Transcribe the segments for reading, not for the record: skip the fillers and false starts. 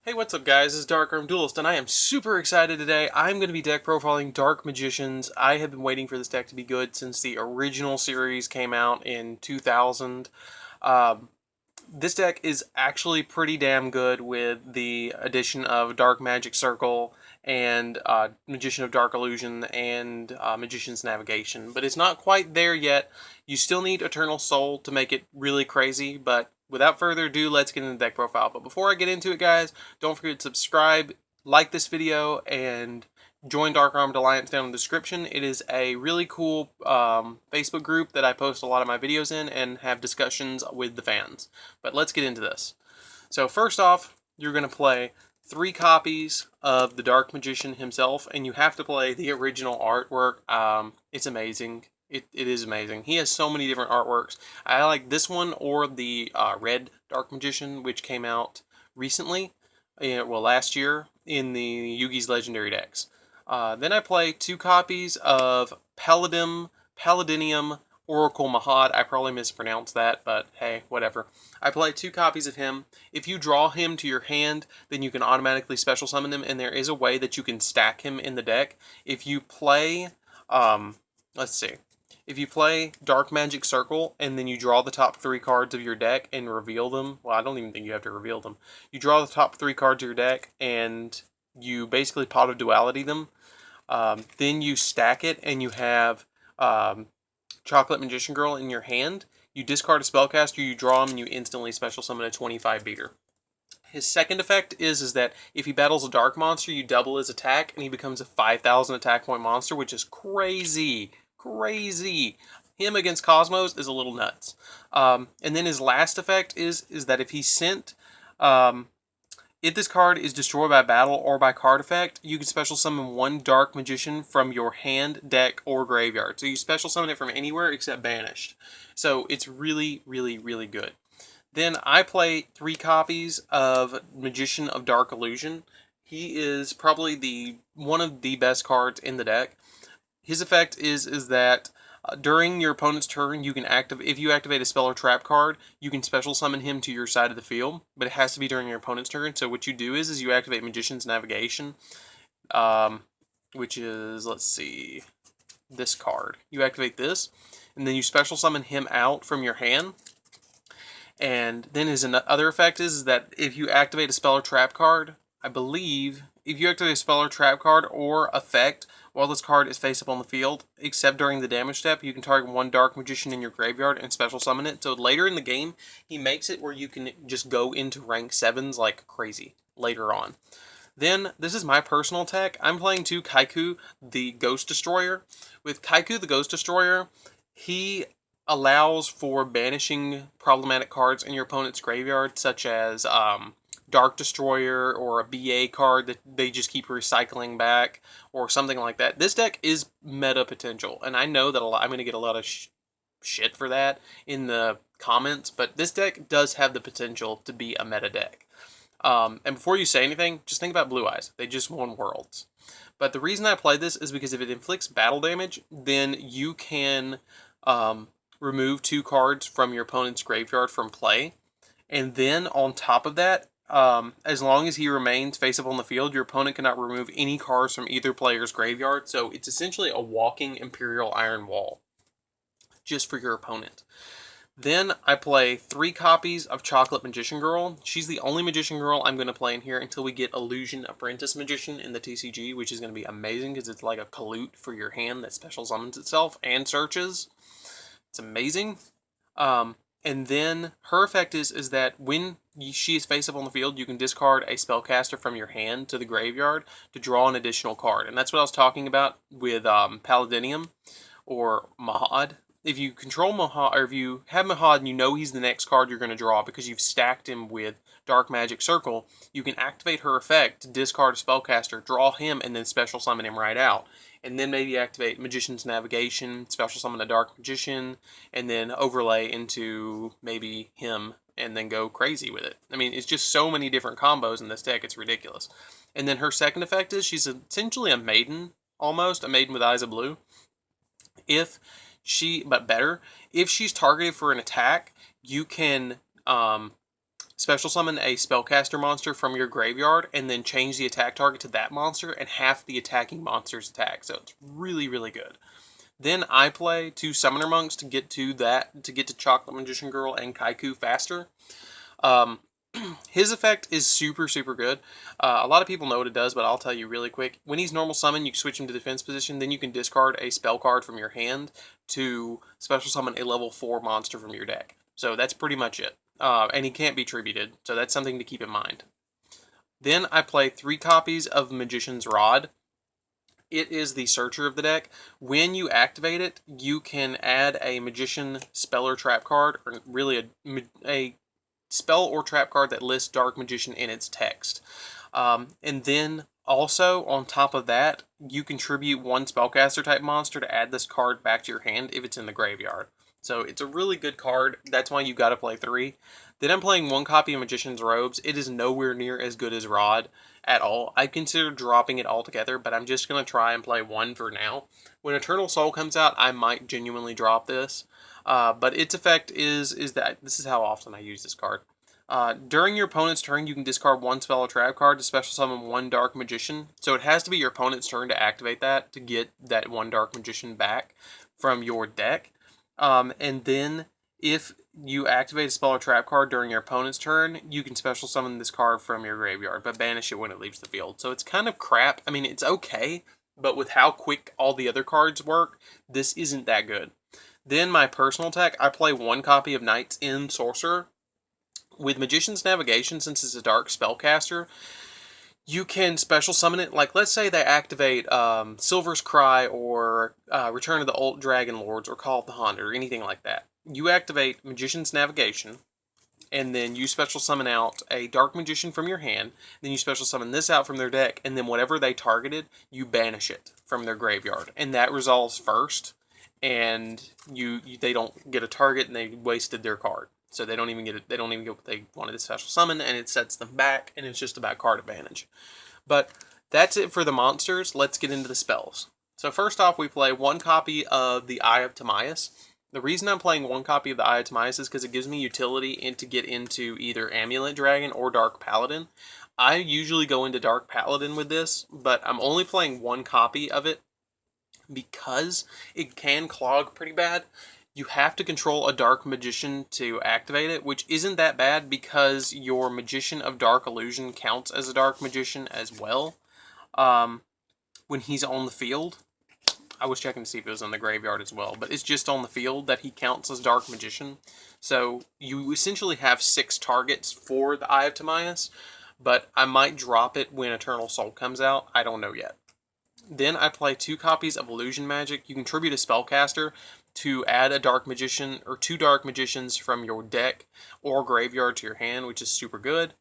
Hey, what's up guys? This is DarkArmedAlliance, and I am super excited today. I'm going to be deck profiling Dark Magicians. I have been waiting for this deck to be good since the original series came out in 2000. Um, this deck is actually pretty damn good with the addition of Dark Magic Circle and Magician of Dark Illusion and Magician's Navigation, but it's not quite there yet. You still need Eternal Soul to make it really crazy, but without further ado, let's get into the deck profile. But before I get into it, guys, don't forget to subscribe, like this video, and join DarkArmedAlliance down in the description. It is a really cool Facebook group that I post a lot of my videos in and have discussions with the fans. But let's get into this. So first off, you're going to play 3 copies of the Dark Magician himself, and you have to play the original artwork. It's amazing. It is amazing. He has so many different artworks. I like this one or the Red Dark Magician, which came out recently, well, last year in the Yugioh's Legendary decks. Then I play 2 copies of Paladinium Oracle Mahad. I probably mispronounced that, but hey, whatever. I play 2 copies of him. If you draw him to your hand, then you can automatically special summon him, and there is a way that you can stack him in the deck. If you play, let's see. If you play Dark Magic Circle and then you draw the top 3 cards of your deck and reveal them, well, I don't even think you have to reveal them. You draw the top 3 cards of your deck and you basically Pot of Duality them. Then you stack it and you have Chocolate Magician Girl in your hand. You discard a spellcaster, you draw him, and you instantly special summon a 25 beater. His second effect is that if he battles a dark monster, you double his attack, and he becomes a 5,000 attack point monster, which is crazy. Crazy. Him against Cosmos is a little nuts. And then his last effect is that if he's sent... if this card is destroyed by battle or by card effect, you can special summon 1 Dark Magician from your hand, deck, or graveyard. So you special summon it from anywhere except banished. So it's really, really, really good. Then I play 3 copies of Magician of Dark Illusion. He is probably one of the best cards in the deck. His effect is that during your opponent's turn, you can if you activate a spell or trap card, you can special summon him to your side of the field, but it has to be during your opponent's turn. So what you do is you activate Magician's Navigation, which is, let's see, this card. You activate this, and then you special summon him out from your hand. And then his other effect is that if you activate a spell or trap card, I believe, if you activate a spell or trap card or effect while this card is face up on the field, except during the damage step, you can target 1 Dark Magician in your graveyard and special summon it. So later in the game, he makes it where you can just go into rank 7s like crazy later on. Then, this is my personal tech. I'm playing 2 Kaiku, the Ghost Destroyer. With Kaiku, the Ghost Destroyer, he allows for banishing problematic cards in your opponent's graveyard, such as Dark Destroyer or a BA card that they just keep recycling back or something like that. This deck is meta potential, and I know that I'm going to get a lot of shit for that in the comments, but this deck does have the potential to be a meta deck. And before you say anything, just think about Blue Eyes. They just won Worlds. But the reason I play this is because if it inflicts battle damage, then you can remove 2 cards from your opponent's graveyard from play. And then on top of that, as long as he remains face up on the field, your opponent cannot remove any cards from either player's graveyard. So it's essentially a walking Imperial Iron Wall just for your opponent. Then I play 3 copies of Chocolate Magician Girl. She's the only Magician Girl I'm going to play in here until we get Illusion Apprentice Magician in the TCG, which is going to be amazing because it's like a Kalute for your hand that special summons itself and searches. It's amazing. And then her effect is that when she is face up on the field, you can discard a spellcaster from your hand to the graveyard to draw an additional card. And that's what I was talking about with Paladinium or Mahad. If you control Mahad, or if you have Mahad and you know he's the next card you're going to draw because you've stacked him with Dark Magic Circle, you can activate her effect to discard a spellcaster, draw him, and then special summon him right out. And then maybe activate Magician's Navigation, special summon a Dark Magician, and then overlay into maybe him, and then go crazy with it. I mean, it's just so many different combos in this deck, it's ridiculous. And then her second effect is she's essentially a maiden, almost, a maiden with eyes of blue. But better, if she's targeted for an attack, you can special summon a spellcaster monster from your graveyard, and then change the attack target to that monster and half the attacking monster's attack. So it's really, really good. Then I play 2 Summoner Monks to get to Chocolate Magician Girl and Kaiku faster. His effect is super, super good. A lot of people know what it does, but I'll tell you really quick. When he's normal summon, you switch him to defense position, then you can discard a spell card from your hand to special summon a level 4 monster from your deck. So that's pretty much it. And he can't be tributed, so that's something to keep in mind. Then I play 3 copies of Magician's Rod. It is the searcher of the deck. When you activate it, you can add a Magician spell or trap card, or really a spell or trap card that lists Dark Magician in its text. And then also, on top of that, you contribute 1 spellcaster type monster to add this card back to your hand if it's in the graveyard. So it's a really good card. That's why you got to play 3. Then I'm playing 1 copy of Magician's Robes. It is nowhere near as good as Rod at all. I considered dropping it altogether, but I'm just going to try and play 1 for now. When Eternal Soul comes out, I might genuinely drop this. But its effect is that this is how often I use this card. During your opponent's turn, you can discard 1 spell or trap card to special summon 1 Dark Magician. So it has to be your opponent's turn to activate that to get that 1 Dark Magician back from your deck. And then if you activate a spell or trap card during your opponent's turn, you can special summon this card from your graveyard, but banish it when it leaves the field. So it's kind of crap. I mean, it's okay, but with how quick all the other cards work, this isn't that good. Then my personal attack, I play 1 copy of Knight's End Sorcerer. With Magician's Navigation, since it's a dark spellcaster, you can special summon it. Like, let's say they activate Silver's Cry or Return of the Old Dragon Lords or Call of the Haunted or anything like that. You activate Magician's Navigation, and then you special summon out a Dark Magician from your hand. Then you special summon this out from their deck, and then whatever they targeted, you banish it from their graveyard. And that resolves first, and they don't get a target, and they wasted their card. So they don't even get it. They don't even get what they wanted to special summon, and it sets them back, and it's just about card advantage. But that's it for the monsters. Let's get into the spells. So first off, we play 1 copy of the Eye of Timaeus. The reason I'm playing 1 copy of the Eye of Timaeus is because it gives me utility to get into either Amulet Dragon or Dark Paladin. I usually go into Dark Paladin with this, but I'm only playing 1 copy of it because it can clog pretty bad. You have to control a Dark Magician to activate it, which isn't that bad because your Magician of Dark Illusion counts as a Dark Magician as well when he's on the field. I was checking to see if it was in the graveyard as well, but it's just on the field that he counts as Dark Magician. So you essentially have 6 targets for the Eye of Timaeus, but I might drop it when Eternal Soul comes out. I don't know yet. Then I play 2 copies of Illusion Magic. You contribute a spellcaster to add a Dark Magician or 2 Dark Magicians from your deck or graveyard to your hand, which is super good.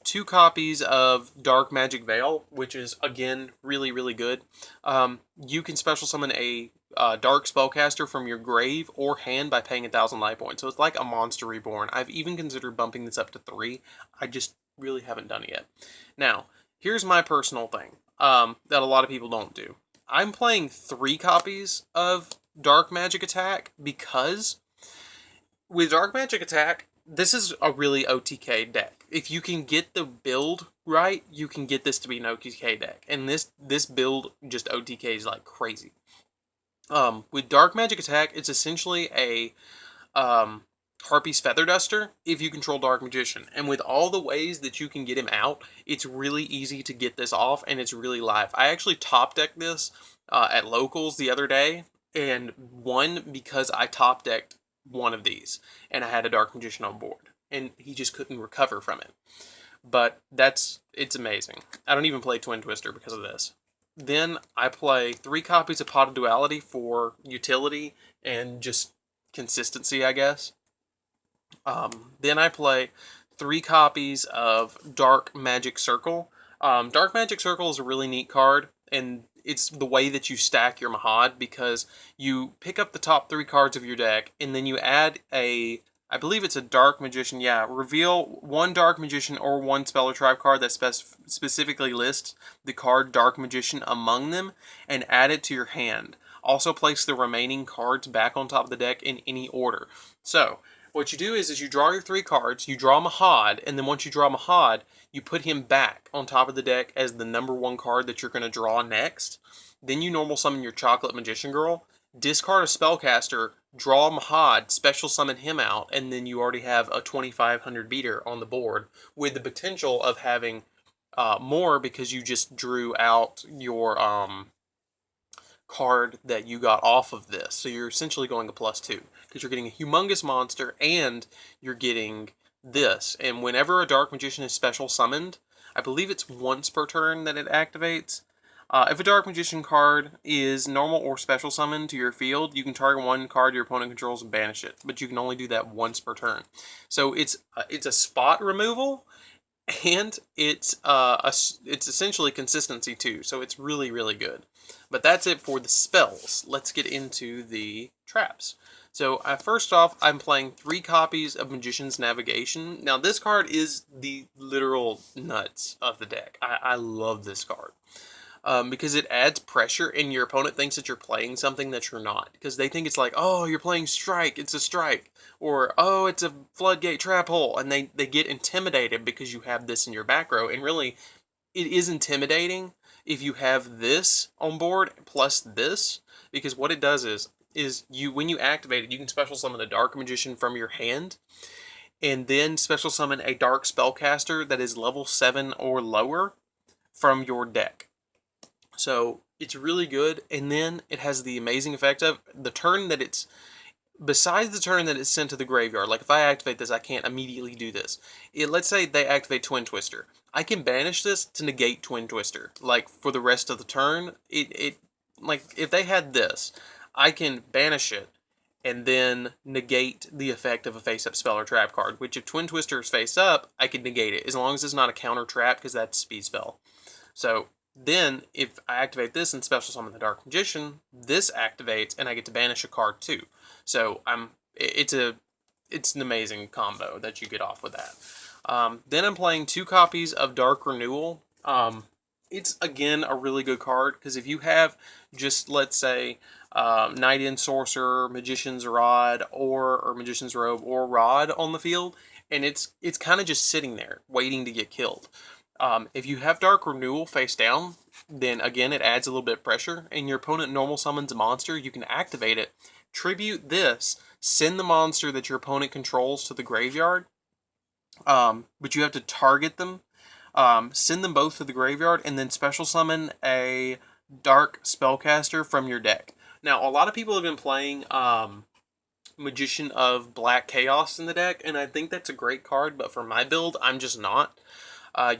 2 copies of Dark Magic Veil, which is, again, really, really good. You can special summon a Dark Spellcaster from your grave or hand by paying 1,000 life points. So it's like a Monster Reborn. I've even considered bumping this up to 3. I just really haven't done it yet. Now, here's my personal thing that a lot of people don't do. I'm playing 3 copies of Dark Magic Attack because with Dark Magic Attack, this is a really OTK deck. If you can get the build right, you can get this to be an OTK deck. And this build just OTKs like crazy. With Dark Magic Attack, it's essentially a Harpy's Feather Duster if you control Dark Magician. And with all the ways that you can get him out, it's really easy to get this off, and it's really live. I actually top decked this at locals the other day, and won because I top decked one of these, and I had a Dark Magician on board, and he just couldn't recover from it. But it's amazing. I don't even play Twin Twister because of this. Then I play 3 copies of Pot of Duality for utility and just consistency, I guess. Then I play 3 copies of Dark Magic Circle. Dark Magic Circle is a really neat card, and it's the way that you stack your Mahad, because you pick up the top 3 cards of your deck, and then you add I believe it's a Dark Magician, reveal 1 Dark Magician or 1 spell or trap card that specifically lists the card Dark Magician among them, and add it to your hand. Also place the remaining cards back on top of the deck in any order. So, What you do is you draw your 3 cards, you draw Mahad, and then once you draw Mahad, you put him back on top of the deck as the number 1 card that you're going to draw next. Then you normal summon your Chocolate Magician Girl, discard a Spellcaster, draw Mahad, special summon him out, and then you already have a 2500 beater on the board with the potential of having more because you just drew out your card that you got off of this. So you're essentially going a +2 because you're getting a humongous monster and you're getting this. And whenever a Dark Magician is special summoned, I believe it's once per turn that it activates. If a Dark Magician card is normal or special summoned to your field, you can target 1 card your opponent controls and banish it, but you can only do that once per turn. So it's a spot removal, and it's essentially consistency too. So it's really, really good. But that's it for the spells. Let's get into the traps. So first off, I'm playing 3 copies of Magician's Navigation. Now this card is the literal nuts of the deck. I love this card. Because it adds pressure and your opponent thinks that you're playing something that you're not. Because they think it's like, oh, you're playing strike, it's a strike. Or, oh, it's a floodgate trap hole. And they get intimidated because you have this in your back row. And really, it is intimidating if you have this on board plus this. Because what it does is when you activate it, you can special summon a Dark Magician from your hand. And then special summon a Dark Spellcaster that is level 7 or lower from your deck. So it's really good, and then it has the amazing effect of the turn that it's, besides the turn that it's sent to the graveyard, like if I activate this, I can't immediately do this. Let's say they activate Twin Twister. I can banish this to negate Twin Twister, like for the rest of the turn. Like if they had this, I can banish it and then negate the effect of a face-up spell or trap card, which if Twin Twister is face up, I can negate it, as long as it's not a counter trap, because that's speed spell. So then, if I activate this and special summon the Dark Magician, this activates and I get to banish a card too. So it's an amazing combo that you get off with that. Then I'm playing 2 copies of Dark Renewal. It's again a really good card because if you have just, let's say, Night End Sorcerer, Magician's Rod, or Magician's Robe or Rod on the field, and it's kind of just sitting there waiting to get killed. If you have Dark Renewal face down, then again it adds a little bit of pressure, and your opponent normal summons a monster, you can activate it, tribute this, send the monster that your opponent controls to the graveyard, but you have to target them, send them both to the graveyard, and then special summon a Dark Spellcaster from your deck. Now, a lot of people have been playing Magician of Black Chaos in the deck, and I think that's a great card, but for my build, I'm just not.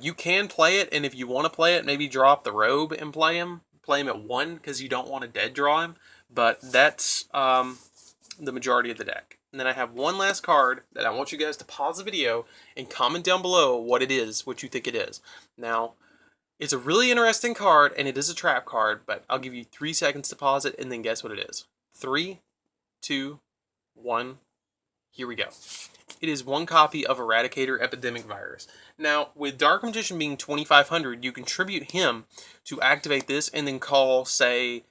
You can play it, and if you want to play it, maybe drop the robe and play him. Play him at 1, because you don't want to dead draw him. But that's the majority of the deck. And then I have one last card that I want you guys to pause the video and comment down below what it is, what you think it is. Now, it's a really interesting card, and it is a trap card, but I'll give you 3 seconds to pause it, and then guess what it is. 3, 2, 1, here we go. It is 1 copy of Eradicator Epidemic Virus. Now, with Dark Magician being 2500, you can tribute him to activate this and then call, say,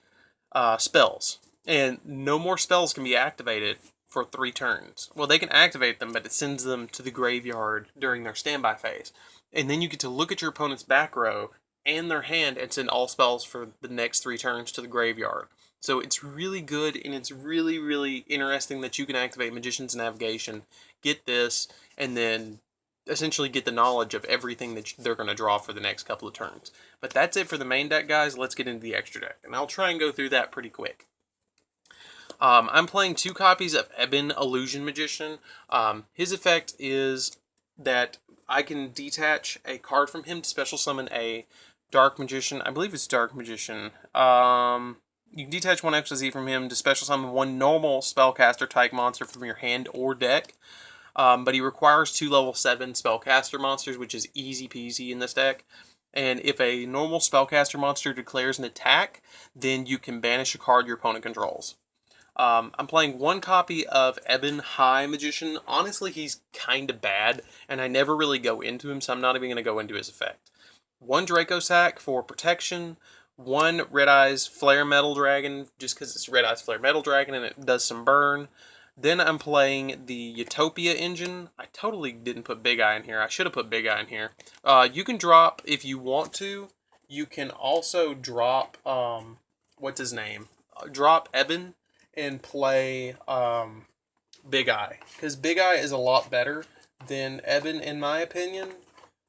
spells. And no more spells can be activated for 3 turns. Well, they can activate them, but it sends them to the graveyard during their standby phase. And then you get to look at your opponent's back row and their hand and send all spells for the next 3 turns to the graveyard. So it's really good, and it's really, really interesting that you can activate Magician's Navigation, get this, and then essentially get the knowledge of everything that they're going to draw for the next couple of turns. But that's it for the main deck, guys. Let's get into the extra deck, and I'll try and go through that pretty quick. I'm playing 2 copies of Ebon Illusion Magician. His effect is that I can detach a card from him to special summon a Dark Magician. I believe it's Dark Magician. You can detach 1 XYZ from him to special summon 1 normal spellcaster type monster from your hand or deck. But he requires 2 level 7 spellcaster monsters, which is easy peasy in this deck. And if a normal spellcaster monster declares an attack, then you can banish a card your opponent controls. I'm playing 1 copy of Ebon High Magician. Honestly, he's kind of bad, and I never really go into him, so I'm not even going to go into his effect. 1 Draco Sack for protection. 1 Red Eyes Flare Metal Dragon, just because it's Red Eyes Flare Metal Dragon and it does some burn. Then I'm playing the Utopia engine. I totally didn't put Big Eye in here. I should have put Big Eye in here. You can drop, if you want to, you can also drop, what's his name? Drop Eben and play Big Eye. Because Big Eye is a lot better than Eben, in my opinion.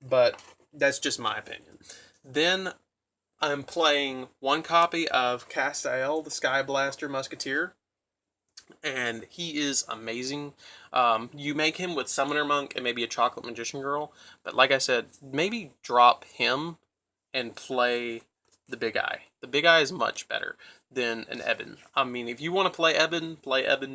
But that's just my opinion. Then I'm playing one copy of Castael, the Sky Blaster Musketeer. And he is amazing. You make him with Summoner Monk and maybe a Chocolate Magician Girl. But like I said, maybe drop him and play the Big Eye. The Big Eye is much better than an Eben. I mean, if you want to play Eben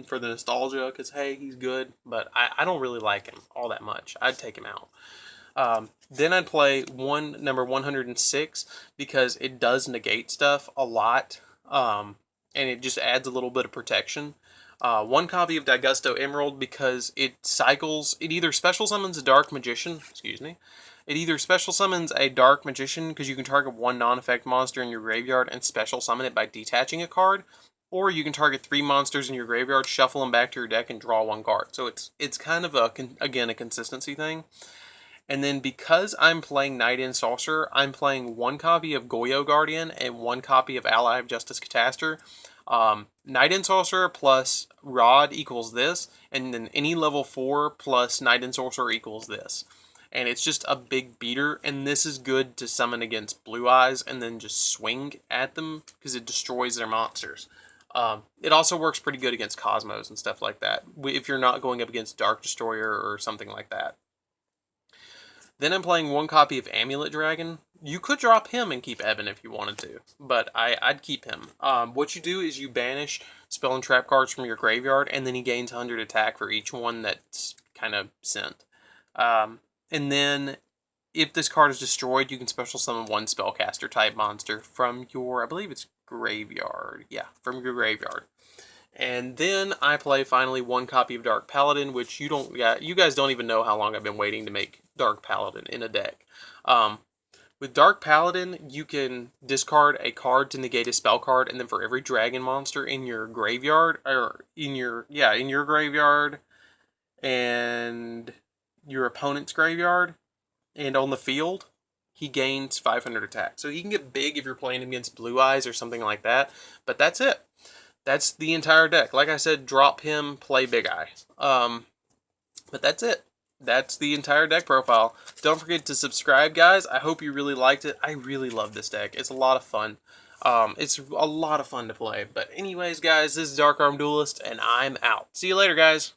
for the nostalgia, because, hey, he's good. But I don't really like him all that much. I'd take him out. Then I'd play number 106 because it does negate stuff a lot. And it just adds a little bit of protection. One copy of Daigusto Emerald because it either special summons a Dark Magician, it either special summons a Dark Magician because you can target one non-effect monster in your graveyard and special summon it by detaching a card, or you can target 3 monsters in your graveyard, shuffle them back to your deck, and draw 1 card. So it's kind of a consistency thing. And then because I'm playing Knight and Sorcerer, I'm playing 1 copy of Goyo Guardian and 1 copy of Ally of Justice Cataster. Knight and Sorcerer plus Rod equals this, and then any level 4 plus Knight and Sorcerer equals this. And it's just a big beater, and this is good to summon against Blue Eyes and then just swing at them because it destroys their monsters. It also works pretty good against Cosmos and stuff like that, if you're not going up against Dark Destroyer or something like that. Then I'm playing 1 copy of Amulet Dragon. You could drop him and keep Eben if you wanted to, but I'd keep him. What you do is you banish spell and trap cards from your graveyard, and then he gains 100 attack for each one that's kind of sent. And then if this card is destroyed, you can special summon 1 spellcaster type monster from your, I believe it's graveyard. Yeah, from your graveyard. And then I play finally 1 copy of Dark Paladin, which you guys don't even know how long I've been waiting to make Dark Paladin in a deck. With Dark Paladin, you can discard a card to negate a spell card, and then for every dragon monster in your graveyard, or in your graveyard and your opponent's graveyard and on the field, he gains 500 attack. So he can get big if you're playing against Blue Eyes or something like that. But that's it. That's the entire deck. Like I said, drop him, play Big Eye. But that's it. That's the entire deck profile. Don't forget to subscribe, guys. I hope you really liked it. I really love this deck. It's a lot of fun. It's a lot of fun to play. But anyways, guys, this is Dark Armed Duelist, and I'm out. See you later, guys.